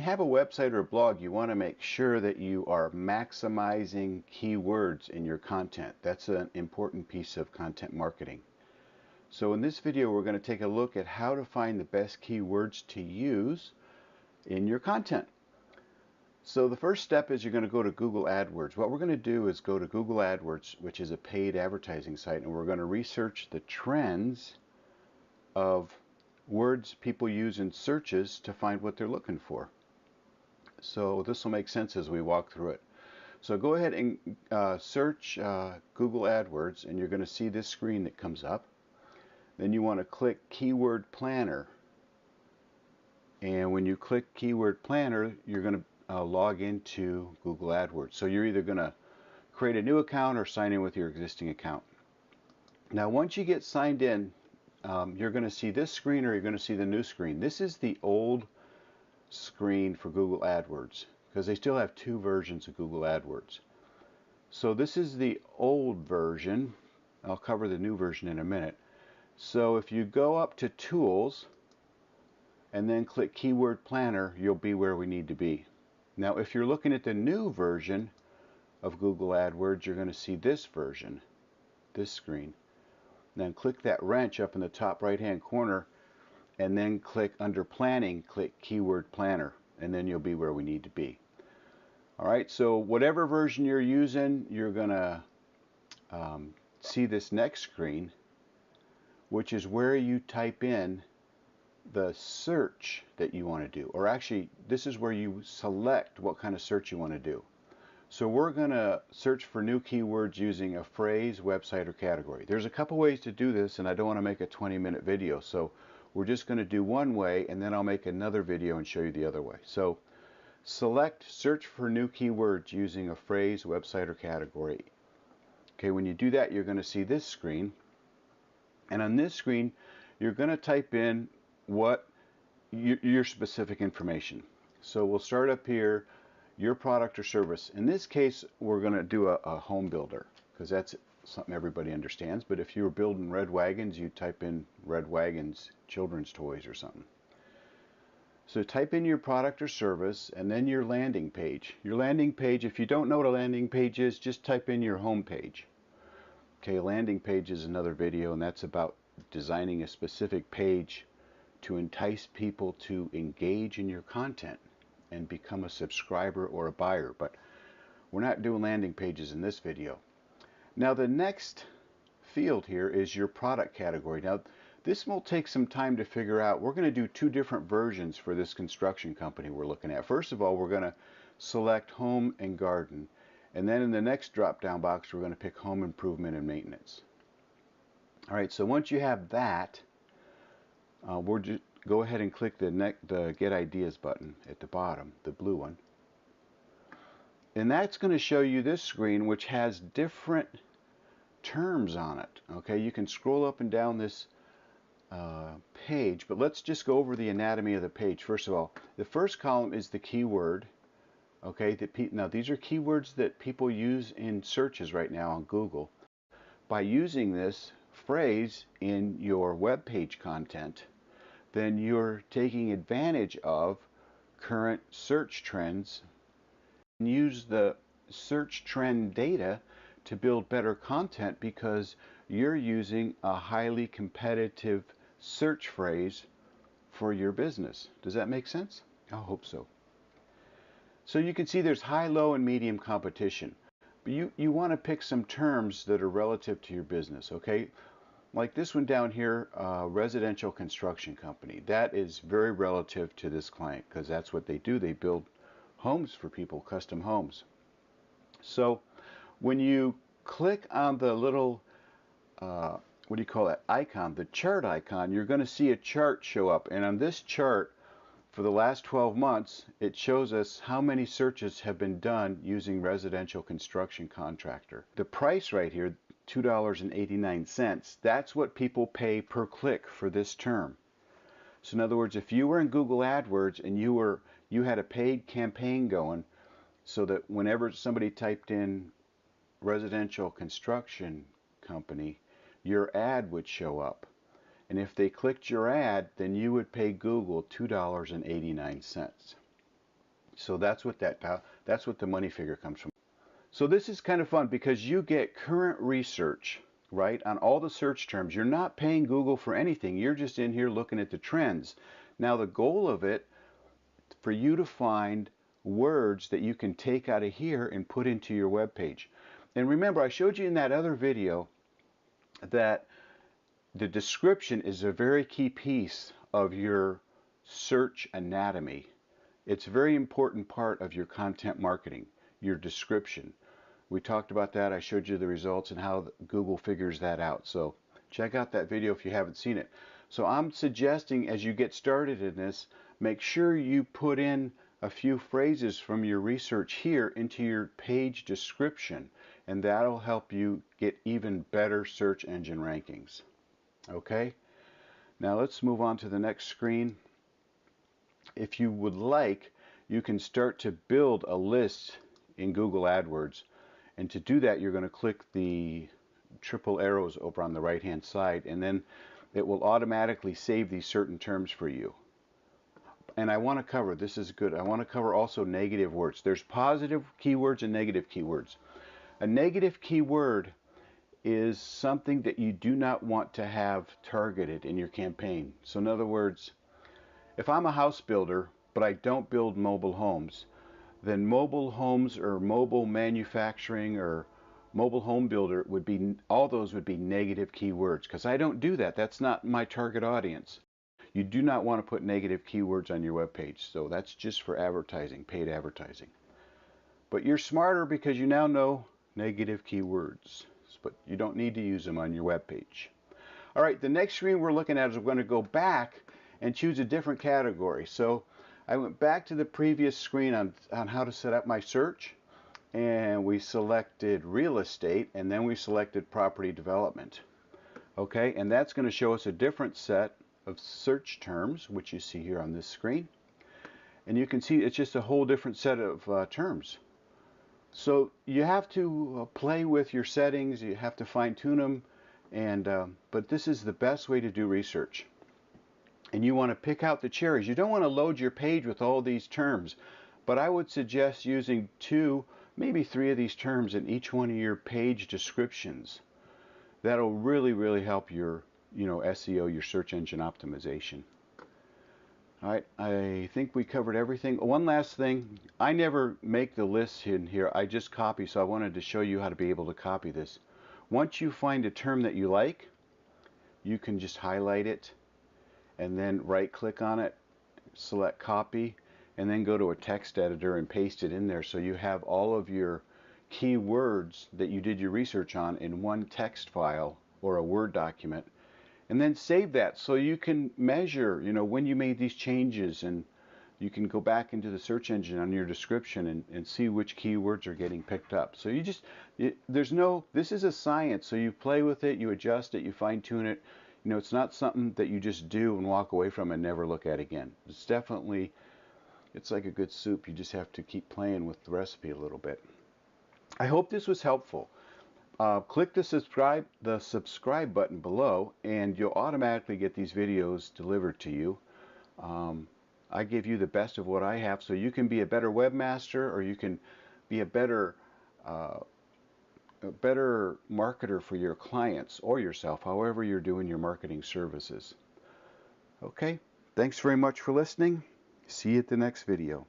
have a website or a blog, you want to make sure that you are maximizing keywords in your content. That's an important piece of content marketing. So in this video, we're going to take a look at how to find the best keywords to use in your content. So the first step is you're going to go to Google AdWords. What we're going to do is go to Google AdWords, which is a paid advertising site, and we're going to research the trends of words people use in searches to find what they're looking for. So this will make sense as we walk through it. So go ahead and search Google AdWords, and you're going to see this screen that comes up. Then you want to click Keyword Planner. And when you click Keyword Planner, you're going to log into Google AdWords. So you're either going to create a new account or sign in with your existing account. Now once you get signed in, you're going to see this screen, or you're going to see the new screen. This is the old screen for Google AdWords, because they still have two versions of Google AdWords. So this is the old version. I'll cover the new version in a minute. So if you go up to Tools and then click Keyword Planner, you'll be where we need to be. Now if you're looking at the new version of Google AdWords, you're going to see this version, this screen. Then click that wrench up in the top right hand corner, and then click under Planning, click Keyword Planner, and then you'll be where we need to be. Alright, so whatever version you're using, you're going to see this next screen, which is where you type in the search that you want to do. Or actually, this is where you select what kind of search you want to do. So we're going to search for new keywords using a phrase, website, or category. There's a couple ways to do this, and I don't want to make a 20-minute video. So we're just going to do one way, and then I'll make another video and show you the other way. So select search for new keywords using a phrase, website, or category. Okay, when you do that, you're going to see this screen. And on this screen, you're going to type in what your specific information. So we'll start up here, your product or service. In this case, we're going to do a home builder, because that's something everybody understands. But if you were building red wagons, you type in red wagons, children's toys or something. So type in your product or service, and then your landing page. Your landing page, if you don't know what a landing page is, just type in your home page. Okay, landing page is another video, and that's about designing a specific page to entice people to engage in your content and become a subscriber or a buyer. But we're not doing landing pages in this video. Now the next field here is your product category. Now this will take some time to figure out. We're going to do two different versions for this construction company we're looking at. First of all, we're going to select home and garden, and then in the next drop down box we're going to pick home improvement and maintenance. Alright, so once you have that, we'll just go ahead and click the Get Ideas button at the bottom, the blue one. And that's going to show you this screen, which has different terms on it. Okay, you can scroll up and down this page, but let's just go over the anatomy of the page. First of all, the first column is the keyword. Okay, now these are keywords that people use in searches right now on Google. By using this phrase in your web page content, then you're taking advantage of current search trends and use the search trend data to build better content, because you're using a highly competitive search phrase for your business. Does that make sense? I hope so. So you can see there's high, low, and medium competition. But you want to pick some terms that are relative to your business, okay? Like this one down here, residential construction company. That is very relative to this client, because that's what they do. They build homes for people, custom homes. So when you click on the little, what do you call that icon, the chart icon, you're going to see a chart show up. And on this chart, for the last 12 months, it shows us how many searches have been done using residential construction contractor. The price right here, $2.89, that's what people pay per click for this term. So in other words, if you were in Google AdWords and you had a paid campaign going, so that whenever somebody typed in residential construction company, your ad would show up. And if they clicked your ad, then you would pay Google $2.89. So that's what that's what the money figure comes from. So this is kind of fun because you get current research, right, on all the search terms. You're not paying Google for anything. You're just in here looking at the trends. Now the goal of it, for you to find words that you can take out of here and put into your web page. And remember, I showed you in that other video that the description is a very key piece of your search anatomy. It's a very important part of your content marketing, your description. We talked about that. I showed you the results and how Google figures that out. So check out that video if you haven't seen it. So I'm suggesting as you get started in this, make sure you put in a few phrases from your research here into your page description, and that'll help you get even better search engine rankings. Okay? Now let's move on to the next screen. If you would like, you can start to build a list in Google AdWords. And to do that, you're going to click the triple arrows over on the right hand side, and then it will automatically save these certain terms for you. And I want to cover, this is good, I want to cover also negative words. There's positive keywords and negative keywords. A negative keyword is something that you do not want to have targeted in your campaign. So in other words, if I'm a house builder, but I don't build mobile homes, then mobile homes or mobile manufacturing or mobile home builder would be, all those would be negative keywords, because I don't do that. That's not my target audience. You do not want to put negative keywords on your web page. So that's just for advertising, paid advertising. But you're smarter because you now know negative keywords, but you don't need to use them on your web page. All right, the next screen we're looking at is we're going to go back and choose a different category. So I went back to the previous screen on how to set up my search, and we selected real estate, and then we selected property development. Okay, and that's going to show us a different set of search terms, which you see here on this screen. And you can see it's just a whole different set of terms. So you have to play with your settings, you have to fine tune them, and but this is the best way to do research. And you want to pick out the cherries. You don't want to load your page with all these terms, but I would suggest using 2, maybe 3 of these terms in each one of your page descriptions. That'll really help your SEO, your search engine optimization. All right, I think we covered everything. One last thing, I never make the lists in here, I just copy, so I wanted to show you how to be able to copy this. Once you find a term that you like, you can just highlight it and then right click on it, select copy, and then go to a text editor and paste it in there, so you have all of your keywords that you did your research on in one text file or a Word document. And then save that so you can measure, when you made these changes, and you can go back into the search engine on your description and see which keywords are getting picked up. So this is a science, so you play with it, you adjust it, you fine tune it. It's not something that you just do and walk away from and never look at again. It's like a good soup. You just have to keep playing with the recipe a little bit. I hope this was helpful. Click the subscribe button below, and you'll automatically get these videos delivered to you. I give you the best of what I have, so you can be a better webmaster, or you can be a better marketer for your clients or yourself, however you're doing your marketing services. Okay, thanks very much for listening. See you at the next video.